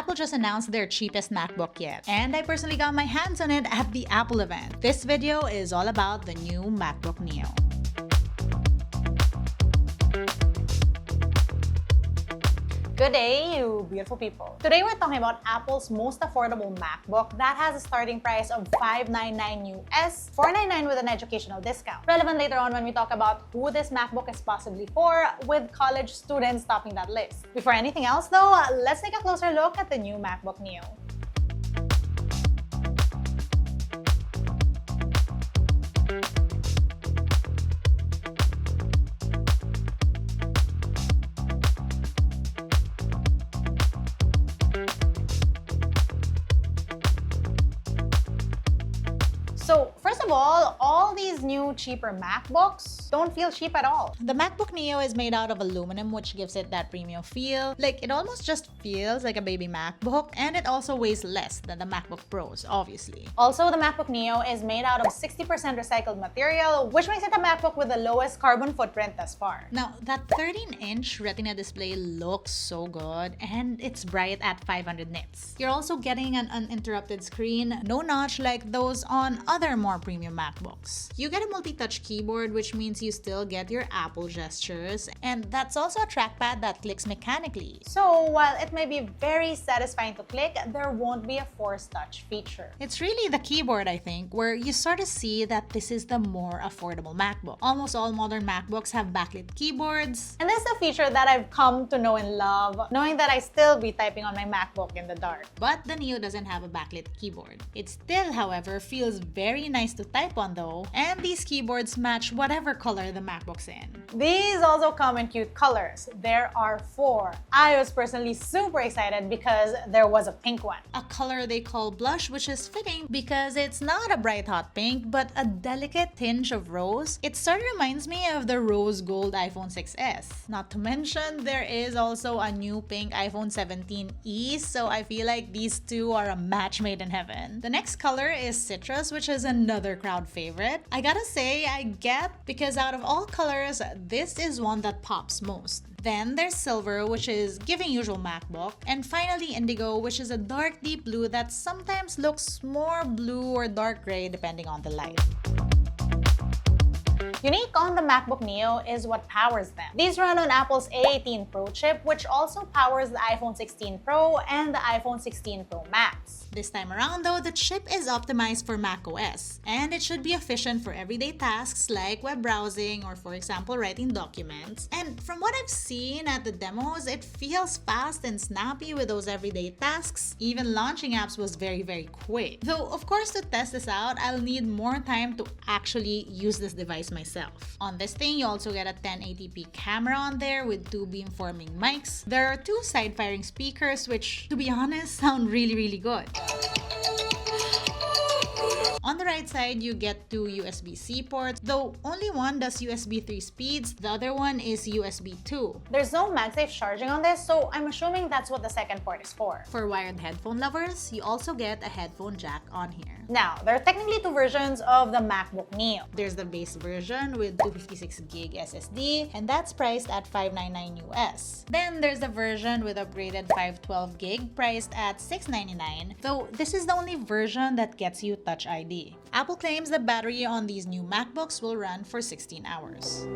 Apple just announced their cheapest MacBook yet, and I personally got my hands on it at the Apple event. This video is all about the new MacBook Neo. Good day, you beautiful people. Today we're talking about Apple's most affordable MacBook that has a starting price of $599 US, $499 with an educational discount. Relevant later on when we talk about who this MacBook is possibly for, with college students topping that list. Before anything else though, let's take a closer look at the new MacBook Neo. So first of all these new cheaper MacBooks don't feel cheap at all. The MacBook Neo is made out of aluminum, which gives it that premium feel. Like, it almost just feels like a baby MacBook, and it also weighs less than the MacBook Pros, obviously. Also, the MacBook Neo is made out of 60% recycled material, which makes it a MacBook with the lowest carbon footprint thus far. Now, that 13-inch Retina display looks so good, and it's bright at 500 nits. You're also getting an uninterrupted screen, no notch like those on other more premium MacBooks. You get a multi-touch keyboard, which means you still get your Apple gestures, and that's also a trackpad that clicks mechanically. So while it may be very satisfying to click, there won't be a force touch feature. It's really the keyboard, I think, where you sort of see that this is the more affordable MacBook. Almost all modern MacBooks have backlit keyboards. And this is a feature that I've come to know and love, knowing that I still be typing on my MacBook in the dark. But the Neo doesn't have a backlit keyboard. It still, however, feels very nice to type on though, and these keyboards match whatever color the MacBook's in. These also come in cute colors. There are 4. I was personally super excited because there was a pink one. A color they call blush, which is fitting because it's not a bright hot pink, but a delicate tinge of rose. It sort of reminds me of the rose gold iPhone 6s. Not to mention, there is also a new pink iPhone 17e, so I feel like these two are a match made in heaven. The next color is citrus, which is another crowd favorite. I gotta say, I get, because out of all colors, this is one that pops most. Then there's silver, which is giving usual MacBook, and finally indigo, which is a dark deep blue that sometimes looks more blue or dark gray depending on the light. Unique on the MacBook Neo is what powers them. These run on Apple's A18 Pro chip, which also powers the iPhone 16 Pro and the iPhone 16 Pro Max. This time around though, the chip is optimized for macOS, and it should be efficient for everyday tasks like web browsing or, for example, writing documents. And from what I've seen at the demos, it feels fast and snappy with those everyday tasks. Even launching apps was very quick. Though, of course, to test this out, I'll need more time to actually use this device myself. On this thing, you also get a 1080p camera on there with 2 beamforming mics. There are 2 side-firing speakers, which, to be honest, sound really good. On the right side, you get 2 USB-C ports, though only one does USB 3 speeds, the other one is USB 2. There's no MagSafe charging on this, so I'm assuming that's what the second port is for. For wired headphone lovers, you also get a headphone jack on here. Now, there are technically 2 versions of the MacBook Neo. There's the base version with 256GB SSD, and that's priced at $599 US. Then there's the version with upgraded 512GB priced at $699, though this is the only version that gets you Touch ID. Apple claims the battery on these new MacBooks will run for 16 hours.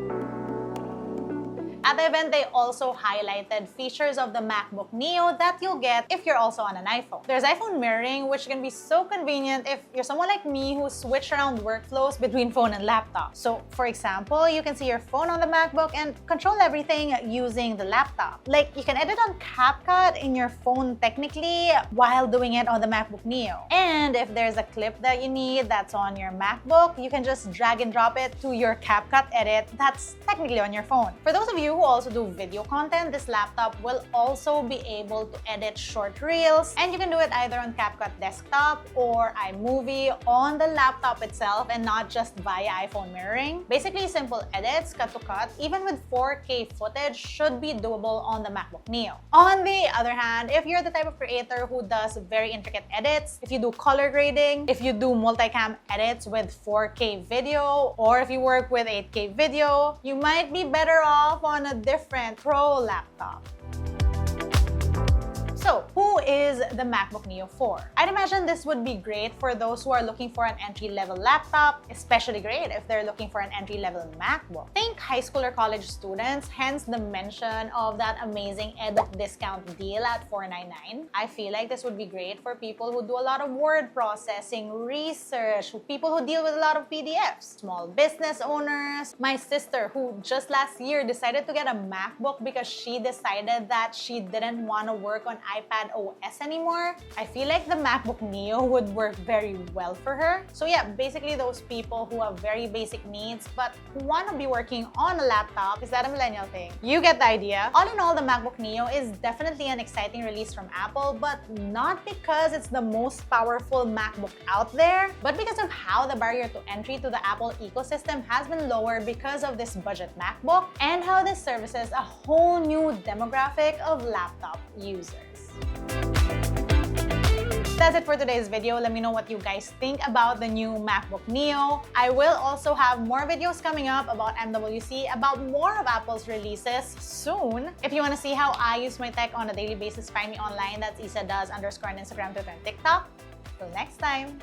At the event, they also highlighted features of the MacBook Neo that you'll get if you're also on an iPhone. There's iPhone mirroring, which can be so convenient if you're someone like me who switch around workflows between phone and laptop. So, for example, you can see your phone on the MacBook and control everything using the laptop. Like, you can edit on CapCut in your phone technically while doing it on the MacBook Neo. And if there's a clip that you need that's on your MacBook, you can just drag and drop it to your CapCut edit that's technically on your phone. For those of you who also do video content, this laptop will also be able to edit short reels, and you can do it either on CapCut Desktop or iMovie on the laptop itself and not just via iPhone mirroring. Basically, simple edits, cut to cut, even with 4K footage, should be doable on the MacBook Neo. On the other hand, if you're the type of creator who does very intricate edits, if you do color grading, if you do multicam edits with 4K video, or if you work with 8K video, you might be better off on a different Pro laptop. So, who is the MacBook Neo for? I'd imagine this would be great for those who are looking for an entry-level laptop, especially great if they're looking for an entry-level MacBook. Think high school or college students, hence the mention of that amazing EdUp discount deal at $499. I feel like this would be great for people who do a lot of word processing, research, people who deal with a lot of PDFs, small business owners. My sister, who just last year decided to get a MacBook because she decided that she didn't want to work on iPad OS anymore. I feel like the MacBook Neo would work very well for her. So yeah, basically those people who have very basic needs but who want to be working on a laptop. Is that a millennial thing? You get the idea. All in all, the MacBook Neo is definitely an exciting release from Apple, but not because it's the most powerful MacBook out there, but because of how the barrier to entry to the Apple ecosystem has been lowered because of this budget MacBook, and how this services a whole new demographic of laptop users. That's it for today's video. Let me know what you guys think about the new MacBook Neo. I will also have more videos coming up about MWC, about more of Apple's releases soon. If you want to see how I use my tech on a daily basis, find me online. That's isadoes_ on Instagram, Twitter, and TikTok. Till next time.